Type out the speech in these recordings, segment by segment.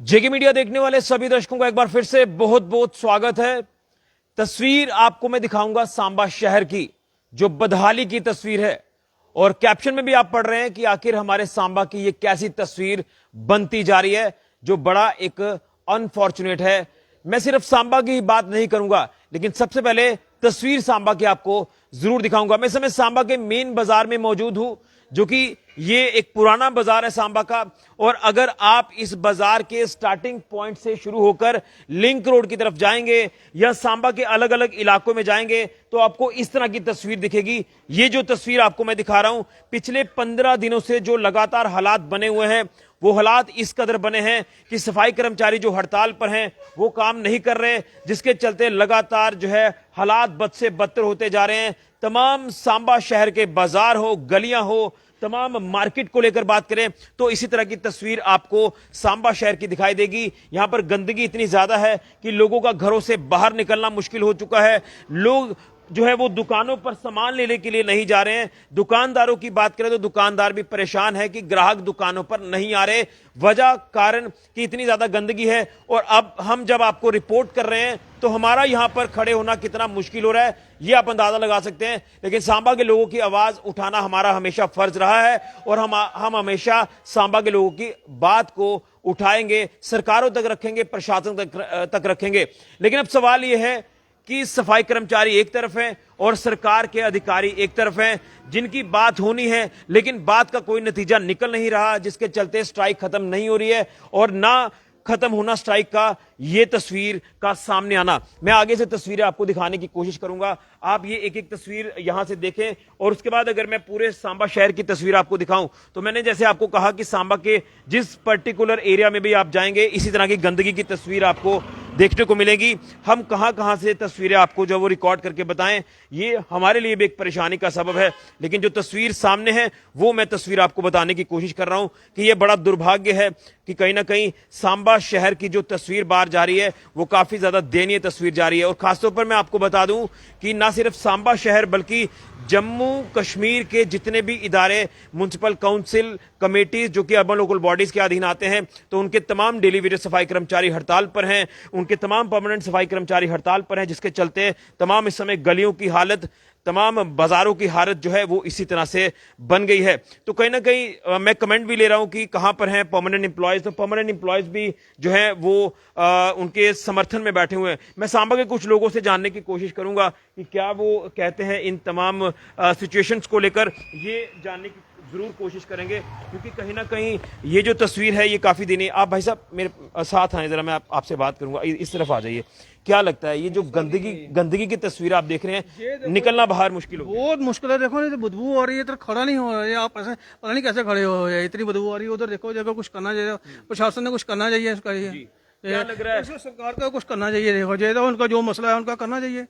जेके media देखने वाले सभी दर्शकों का एक बार फिर से बहुत बहुत स्वागत है। तस्वीर आपको मैं दिखाऊंगा सांबा शहर की, जो बदहाली की तस्वीर है। और कैप्शन में भी आप पढ़ रहे हैं कि आखिर हमारे सांबा की ये कैसी तस्वीर बनती जा रही है, जो बड़ा एक अनफॉर्चुनेट है। मैं सिर्फ सांबा की ही बात नहीं करूंगा, लेकिन सबसे पहले तस्वीर सांबा की आपको जरूर दिखाऊंगा। मैं इस समय सांबा के मेन बाजार में मौजूद हूं, जो कि ये एक पुराना बाजार है सांबा का। और अगर आप इस बाजार के स्टार्टिंग पॉइंट से शुरू होकर लिंक रोड की तरफ जाएंगे या सांबा के अलग अलग इलाकों में जाएंगे तो आपको इस तरह की तस्वीर दिखेगी। ये जो तस्वीर आपको मैं दिखा रहा हूं, पिछले 15 दिनों से जो लगातार हालात बने हुए हैं, वो हालात इस कदर बने हैं कि सफाई कर्मचारी जो हड़ताल पर हैं वो काम नहीं कर रहे, जिसके चलते लगातार जो है हालात बद से बदतर होते जा रहे हैं। तमाम सांबा शहर के बाजार हो, गलियां हो, तमाम मार्केट को लेकर बात करें तो इसी तरह की तस्वीर आपको सांबा शहर की दिखाई देगी। यहां पर गंदगी इतनी ज्यादा है कि लोगों का घरों से बाहर निकलना मुश्किल हो चुका है। लोग जो है वो दुकानों पर सामान लेने के लिए नहीं जा रहे हैं। दुकानदारों की बात करें तो दुकानदार भी परेशान है कि ग्राहक दुकानों पर नहीं आ रहे। वजह कारण कि इतनी ज्यादा गंदगी है। और अब हम जब आपको रिपोर्ट कर रहे हैं तो हमारा यहां पर खड़े होना कितना मुश्किल हो रहा है ये आप अंदाजा लगा सकते हैं। लेकिन सांबा के लोगों की आवाज उठाना हमारा हमेशा फर्ज रहा है और हम हमेशा सांबा के लोगों की बात को उठाएंगे, सरकारों तक रखेंगे, प्रशासन तक रखेंगे। लेकिन अब सवाल यह है कि सफाई कर्मचारी एक तरफ हैं और सरकार के अधिकारी एक तरफ हैं, जिनकी बात होनी है लेकिन बात का कोई नतीजा निकल नहीं रहा, जिसके चलते स्ट्राइक खत्म नहीं हो रही है और ना खत्म होना स्ट्राइक का ये तस्वीर का सामने आना। मैं आगे से तस्वीरें आपको दिखाने की कोशिश करूंगा, आप ये एक एक तस्वीर यहां से देखें। और उसके बाद अगर मैं पूरे सांबा शहर की तस्वीर आपको दिखाऊं तो मैंने जैसे आपको कहा कि सांबा के जिस पर्टिकुलर एरिया में भी आप जाएंगे इसी तरह की गंदगी की तस्वीर आपको देखने को मिलेगी। हम कहां से तस्वीरें आपको जो वो रिकॉर्ड करके बताएं, ये हमारे लिए भी एक परेशानी का सबब है। लेकिन जो तस्वीर सामने है वो मैं तस्वीर आपको बताने की कोशिश कर रहा हूं कि यह बड़ा दुर्भाग्य है कि कहीं ना कहीं सांबा शहर की जो तस्वीर बाहर जा रही है वो काफी ज्यादा दयनीय तस्वीर जा रही है। और खासतौर पर मैं आपको बता दूं कि ना सिर्फ सांबा शहर बल्कि जम्मू कश्मीर के जितने भी इदारे, म्युनिसिपल काउंसिल कमेटीज जो कि अर्बन लोकल बॉडीज के अधीन आते हैं, तो उनके तमाम डेली वेजेस सफाई कर्मचारी हड़ताल पर हैं, उनके तमाम परमानेंट सफाई कर्मचारी हड़ताल पर हैं, जिसके चलते तमाम इस समय गलियों की हालत, तमाम बाजारों की हालत जो है वो इसी तरह से बन गई है। तो कहीं ना कहीं मैं कमेंट भी ले रहा हूं कि कहां पर हैं परमानेंट एम्प्लॉयज, तो परमानेंट एम्प्लॉयज भी जो है वो उनके समर्थन में बैठे हुए हैं। मैं सांबा के कुछ लोगों से जानने की कोशिश करूंगा कि क्या वो कहते हैं इन तमाम सिचुएशंस को लेकर, ये जानने की जरूर कोशिश करेंगे। क्योंकि कहीं ना कहीं ये जो तस्वीर है ये काफी दिन, आप भाई साहब मेरे साथ आए जरा, मैं आपसे बात करूंगा, इस तरफ आ जाइए। क्या लगता है ये जो गंदगी की तस्वीर आप देख रहे हैं, निकलना बाहर मुश्किल हो गया? बहुत मुश्किल है। देखो नहीं तो बदबू आ रही है, इधर खड़ा नहीं हो रहा है। आप ऐसे पता नहीं कैसे खड़े हो रहे हैं, इतनी बदबू आ रही है। उधर देखो जगह कुछ करना चाहिए, प्रशासन ने कुछ करना चाहिए इसका। ये क्या लग रहा है? सरकार का कुछ करना चाहिए। देखो ये तो उनका जो मसला है उनका करना चाहिए।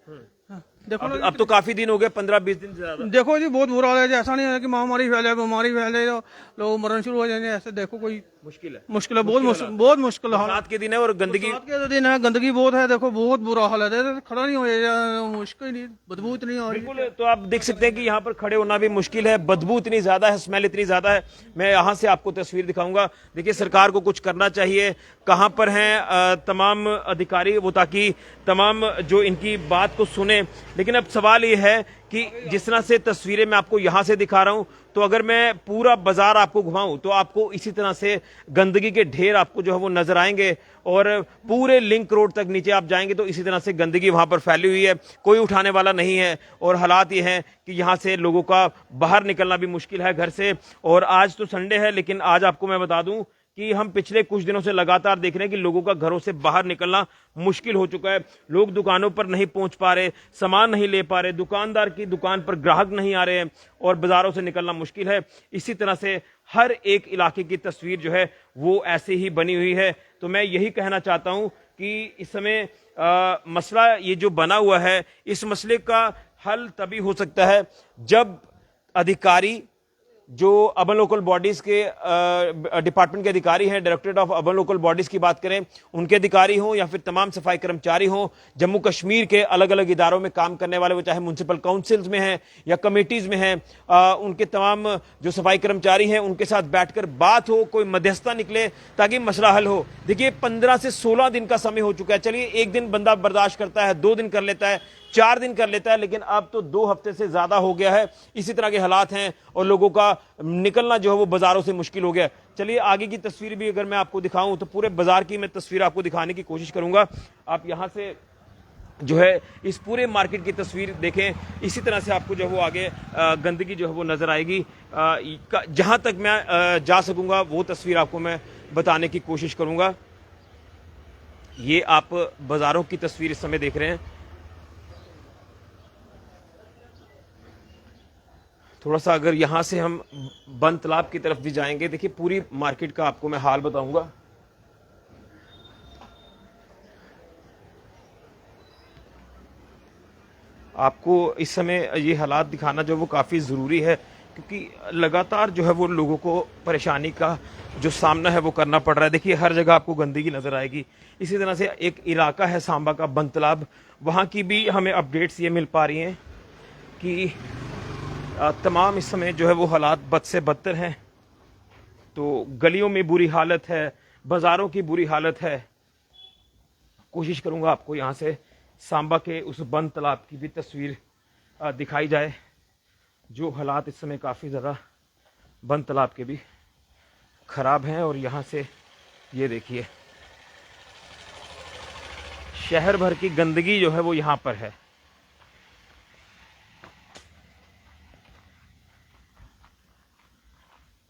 हाँ, देखो अब तो काफी दिन हो गए, 15-20 दिन से ज्यादा। देखो जी बहुत बुरा हाल है। ऐसा नहीं है कि महामारी फैले, बीमारी फैले तो लोग मरण शुरू हो जाएंगे। ऐसे देखो कोई मुश्किल है, बहुत मुश्किल हाल। रात के दिन है और गंदगी के दिन है, गंदगी बहुत है। देखो बहुत बुरा हाल है, खड़ा नहीं हो, मुश्किल नहीं, बदबू इतनी आ रही है। बिल्कुल। तो आप देख सकते हैं कि यहाँ पर खड़े होना भी मुश्किल है, बदबू इतनी ज्यादा है, स्मेल इतनी ज्यादा है। मैं यहाँ से आपको तस्वीर दिखाऊंगा। देखिए सरकार को कुछ करना चाहिए। कहाँ पर हैं तमाम अधिकारी वो, ताकि तमाम जो इनकी बात को सुने। लेकिन अब सवाल ये है कि जिस तरह से तस्वीरें मैं आपको यहां से दिखा रहा हूं, तो अगर मैं पूरा बाजार आपको घुमाऊं तो आपको इसी तरह से गंदगी के ढेर आपको जो है वो नजर आएंगे। और पूरे लिंक रोड तक नीचे आप जाएंगे तो इसी तरह से गंदगी वहां पर फैली हुई है, कोई उठाने वाला नहीं है। और हालात ये हैं कि यहां से लोगों का बाहर निकलना भी मुश्किल है घर से। और आज तो संडे है, लेकिन आज आपको मैं बता दूं कि हम पिछले कुछ दिनों से लगातार देख रहे हैं कि लोगों का घरों से बाहर निकलना मुश्किल हो चुका है। लोग दुकानों पर नहीं पहुंच पा रहे, सामान नहीं ले पा रहे, दुकानदार की दुकान पर ग्राहक नहीं आ रहे हैं और बाजारों से निकलना मुश्किल है। इसी तरह से हर एक इलाके की तस्वीर जो है वो ऐसे ही बनी हुई है। तो मैं यही कहना चाहता हूं कि इस समय मसला ये जो बना हुआ है, इस मसले का हल तभी हो सकता है जब अधिकारी जो अर्बन लोकल बॉडीज के डिपार्टमेंट के अधिकारी हैं, directorate of urban local bodies की बात करें, उनके अधिकारी हों या फिर तमाम सफाई कर्मचारी हों, जम्मू कश्मीर के अलग अलग इदारों में काम करने वाले, वो चाहे म्युनिसिपल काउंसिल्स में हैं या कमेटीज में हैं, उनके तमाम जो सफाई कर्मचारी हैं उनके साथ बैठकर बात हो, कोई मध्यस्थता निकले ताकि मसला हल हो। देखिए 15 से 16 दिन का समय हो चुका है। चलिए एक दिन बंदा बर्दाश्त करता है, 2 दिन कर लेता है, 4 दिन कर लेता है, लेकिन अब तो 2 हफ्ते से ज्यादा हो गया है। इसी तरह के हालात हैं और लोगों का निकलना जो है वो बाजारों से मुश्किल हो गया। चलिए आगे की तस्वीर भी अगर मैं आपको दिखाऊं तो पूरे बाजार की मैं तस्वीर आपको दिखाने की कोशिश करूंगा। आप यहां से जो है इस पूरे मार्केट की तस्वीर देखें, इसी तरह से आपको जो है वो आगे गंदगी जो है वो नजर आएगी। जहां तक मैं जा सकूंगा वो तस्वीर आपको मैं बताने की कोशिश करूंगा। ये आप बाजारों की तस्वीर इस समय देख रहे हैं। थोड़ा सा अगर यहां से हम बंद तालाब की तरफ भी जाएंगे, देखिए पूरी मार्केट का आपको मैं हाल बताऊंगा। आपको इस समय ये हालात दिखाना जो वो काफ़ी ज़रूरी है, क्योंकि लगातार जो है वो लोगों को परेशानी का जो सामना है वो करना पड़ रहा है। देखिए हर जगह आपको गंदगी नज़र आएगी। इसी तरह से एक इलाका है सांबा का बंद तालाब, वहाँ की भी हमें अपडेट्स ये मिल पा रही हैं कि तमाम इस समय जो है वो हालात बद से बदतर हैं। तो गलियों में बुरी हालत है, बाज़ारों की बुरी हालत है। कोशिश करूँगा आपको यहाँ से सांबा के उस बंद तालाब की भी तस्वीर दिखाई जाए। जो हालात इस समय काफ़ी ज़्यादा बंद तालाब के भी ख़राब हैं। और यहाँ से ये देखिए शहर भर की गंदगी जो है वो यहाँ पर है।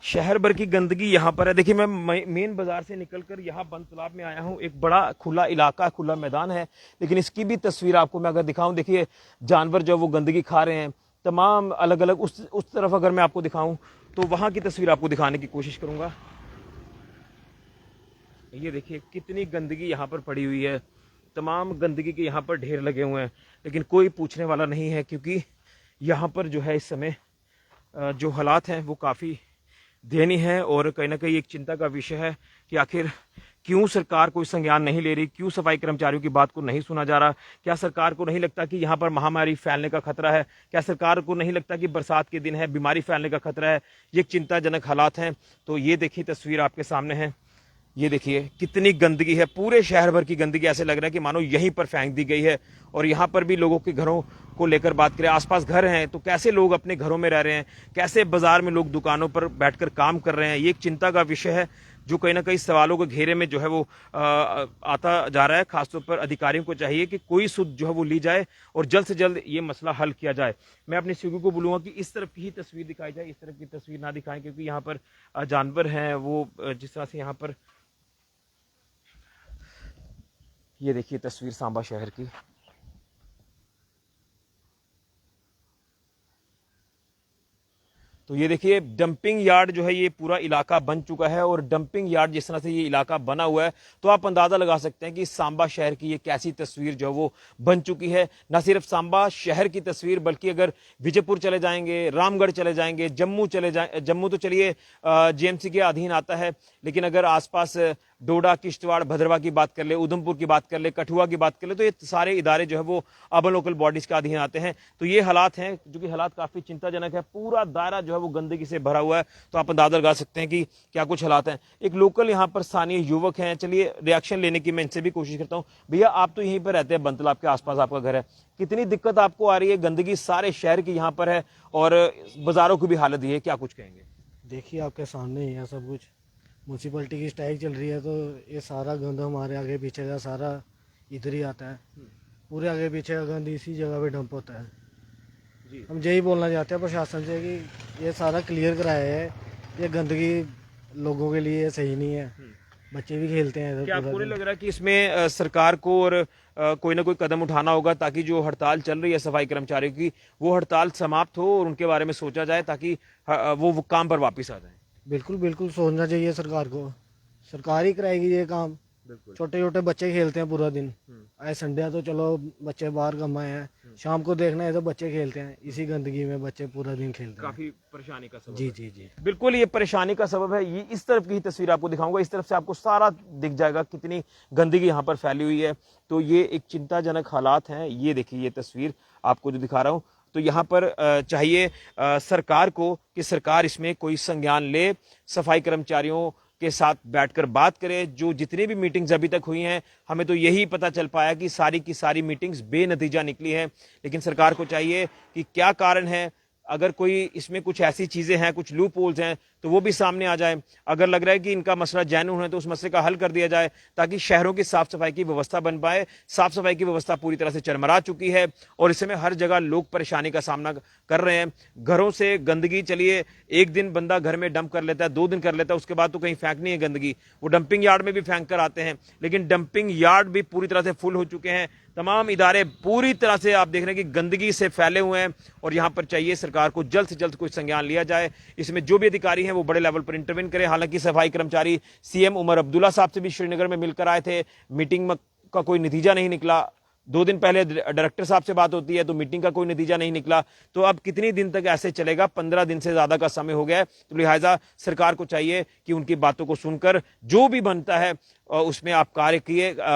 शहर भर की गंदगी यहाँ पर है। देखिए मैं मेन बाजार से निकलकर यहाँ बंद तालाब में आया हूँ। एक बड़ा खुला इलाका, खुला मैदान है, लेकिन इसकी भी तस्वीर आपको मैं अगर दिखाऊं, देखिए जानवर जो वो गंदगी खा रहे हैं तमाम अलग अलग। उस तरफ अगर मैं आपको दिखाऊं तो वहां की तस्वीर आपको दिखाने की कोशिश करूंगा। ये देखिए कितनी गंदगी यहाँ पर पड़ी हुई है, तमाम गंदगी के यहाँ पर ढेर लगे हुए हैं, लेकिन कोई पूछने वाला नहीं है, क्योंकि यहाँ पर जो है इस समय जो हालात हैं वो काफ़ी दयनीय है। और कहीं ना कहीं एक चिंता का विषय है कि आखिर क्यों सरकार कोई संज्ञान नहीं ले रही, क्यों सफाई कर्मचारियों की बात को नहीं सुना जा रहा। क्या सरकार को नहीं लगता कि यहाँ पर महामारी फैलने का खतरा है? क्या सरकार को नहीं लगता कि बरसात के दिन है, बीमारी फैलने का खतरा है? ये चिंताजनक हालात हैं। तो ये देखिए तस्वीर आपके सामने है, ये देखिए कितनी गंदगी है। पूरे शहर भर की गंदगी ऐसे लग रहा है कि मानो यहीं पर फेंक दी गई है। और यहाँ पर भी लोगों के घरों को लेकर बात करें, आसपास घर हैं तो कैसे लोग अपने घरों में रह रहे हैं, कैसे बाजार में लोग दुकानों पर बैठकर काम कर रहे हैं, ये एक चिंता का विषय है जो कहीं ना कहीं सवालों के घेरे में जो है वो आता जा रहा है। खासतौर पर अधिकारियों को चाहिए कि कोई सुध जो है वो ली जाए और जल्द से जल्द ये मसला हल किया जाए। मैं अपने सीगू को बोलूँगा कि इस तरफ की ही तस्वीर दिखाई जाए, इस तरफ की तस्वीर ना दिखाएं, क्योंकि यहाँ पर जानवर हैं वो जिस तरह से यहाँ पर ये देखिए तस्वीर सांबा शहर की। तो ये देखिए डंपिंग यार्ड जो है ये पूरा इलाका बन चुका है। और डंपिंग यार्ड जिस तरह से ये इलाका बना हुआ है तो आप अंदाजा लगा सकते हैं कि सांबा शहर की ये कैसी तस्वीर जो वो बन चुकी है। न सिर्फ सांबा शहर की तस्वीर, बल्कि अगर विजयपुर चले जाएंगे, रामगढ़ चले जाएंगे, जम्मू तो चलिए जेएमसी के अधीन आता है, लेकिन अगर आसपास डोडा, किश्तवाड़, भद्रवा की बात कर ले, उधमपुर की बात कर ले, कठुआ की बात कर ले, तो ये सारे इदारे जो है वो अर्बन लोकल बॉडीज के अधीन आते हैं। तो ये हालात हैं जो कि हालात काफी चिंताजनक है। पूरा दायरा जो है वो गंदगी से भरा हुआ है। तो आप अंदाजा लगा सकते हैं कि क्या कुछ हालात हैं। एक लोकल यहाँ पर स्थानीय युवक हैं, चलिए रिएक्शन लेने की मैं इनसे भी कोशिश करता हूँ। भैया आप तो यहीं पर रहते हैं, बंद तालाब के आसपास आपका घर है, कितनी दिक्कत आपको आ रही है? गंदगी सारे शहर की यहाँ पर है और बाजारों की भी हालत ये है, क्या कुछ कहेंगे? देखिए आपके सामने ही है सब कुछ। म्यूनसिपलिटी की स्ट्राइक चल रही है तो ये सारा गंद हमारे आगे पीछे का सारा इधर ही आता है। पूरे आगे पीछे का गंद इसी जगह पे डंप होता है जी। हम यही बोलना चाहते हैं प्रशासन से कि ये सारा क्लियर कराया है। ये गंदगी लोगों के लिए सही नहीं है, बच्चे भी खेलते हैं। क्या आपको नहीं लग रहा है कि इसमें सरकार को और कोई ना कोई कदम उठाना होगा ताकि जो हड़ताल चल रही है सफाई कर्मचारियों की वो हड़ताल समाप्त हो और उनके बारे में सोचा जाए ताकि वो काम पर वापस आ जाए? बिल्कुल बिल्कुल सोचना चाहिए सरकार को, सरकार ही कराएगी ये काम। छोटे छोटे बच्चे खेलते हैं पूरा दिन। आज संडे है तो चलो बच्चे बाहर कमाए हैं, शाम को देखना है तो बच्चे खेलते हैं, इसी गंदगी में बच्चे पूरा दिन खेलते हैं। काफी परेशानी का सबब जी है। जी जी। बिल्कुल ये परेशानी का सबब है। ये इस तरफ की ही तस्वीर आपको दिखाऊंगा, इस तरफ से आपको सारा दिख जाएगा कितनी गंदगी यहाँ पर फैली हुई है। तो ये एक चिंताजनक हालात हैं। ये देखिए ये तस्वीर आपको जो दिखा रहा हूँ। तो यहाँ पर चाहिए सरकार को कि सरकार इसमें कोई संज्ञान ले, सफाई कर्मचारियों के साथ बैठकर बात करें। जो जितनी भी मीटिंग्स अभी तक हुई हैं, हमें तो यही पता चल पाया कि सारी की सारी मीटिंग्स बेनतीजा निकली हैं। लेकिन सरकार को चाहिए कि क्या कारण है, अगर कोई इसमें कुछ ऐसी चीजें हैं, कुछ लूप होल्स हैं, तो वो भी सामने आ जाए। अगर लग रहा है कि इनका मसला जेन्युइन है तो उस मसले का हल कर दिया जाए, ताकि शहरों की साफ सफाई की व्यवस्था बन पाए। साफ सफाई की व्यवस्था पूरी तरह से चरमरा चुकी है और इस समय हर जगह लोग परेशानी का सामना कर रहे हैं। घरों से गंदगी, चलिए एक दिन बंदा घर में डंप कर लेता है, 2 दिन कर लेता है, उसके बाद तो कहीं फेंकनी है गंदगी, वो डंपिंग यार्ड में भी फेंक कर आते हैं। लेकिन डंपिंग यार्ड भी पूरी तरह से फुल हो चुके हैं। तमाम इदारे पूरी तरह से आप देख रहे हैं कि गंदगी से फैले हुए हैं और यहां पर चाहिए सरकार को जल्द से जल्द कोई संज्ञान लिया जाए। इसमें जो भी अधिकारी हैं वो बड़े लेवल पर इंटरवेन करें। हालांकि सफाई कर्मचारी सीएम उमर अब्दुल्ला साहब से भी श्रीनगर में मिलकर आए थे, मीटिंग का कोई नतीजा नहीं निकला। 2 दिन पहले डायरेक्टर साहब से बात होती है तो मीटिंग का कोई नतीजा नहीं निकला। तो अब कितनी दिन तक ऐसे चलेगा? 15 दिन से ज्यादा का समय हो गया है। तो लिहाजा सरकार को चाहिए कि उनकी बातों को सुनकर जो भी बनता है उसमें आप कार्य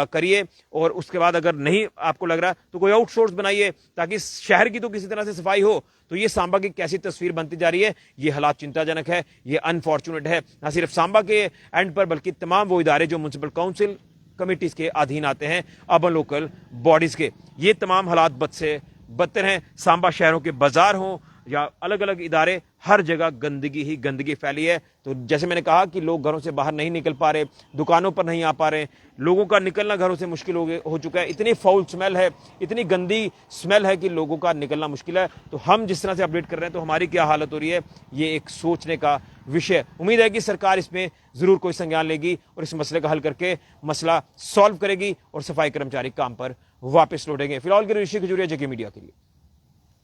करिए और उसके बाद अगर नहीं आपको लग रहा तो कोई आउटसोर्स बनाइए, ताकि शहर की तो किसी तरह से सफाई हो। तो ये सांबा की कैसी तस्वीर बनती जा रही है, ये हालात चिंताजनक है, ये अनफॉर्चुनेट है। न सिर्फ सांबा के एंड पर बल्कि तमाम वो इदारे जो म्युनिसिपल काउंसिल कमिटीज के अधीन आते हैं, अर्बन लोकल बॉडीज के, ये तमाम हालात बद से बदतर हैं। सांबा शहरों के बाजार हों या अलग अलग इदारे, हर जगह गंदगी ही गंदगी फैली है। तो जैसे मैंने कहा कि लोग घरों से बाहर नहीं निकल पा रहे, दुकानों पर नहीं आ पा रहे, लोगों का निकलना घरों से मुश्किल हो चुका है। इतनी फाउल स्मेल है, इतनी गंदी स्मेल है कि लोगों का निकलना मुश्किल है। तो हम जिस तरह से अपडेट कर रहे हैं तो हमारी क्या हालत हो रही है, ये एक सोचने का विषय। उम्मीद है कि सरकार इसमें जरूर कोई संज्ञान लेगी और इस मसले का हल करके मसला सॉल्व करेगी और सफाई कर्मचारी काम पर वापस लौटेंगे। फिलहाल के लिए ऋषि खजूरिया, जेके मीडिया के लिए।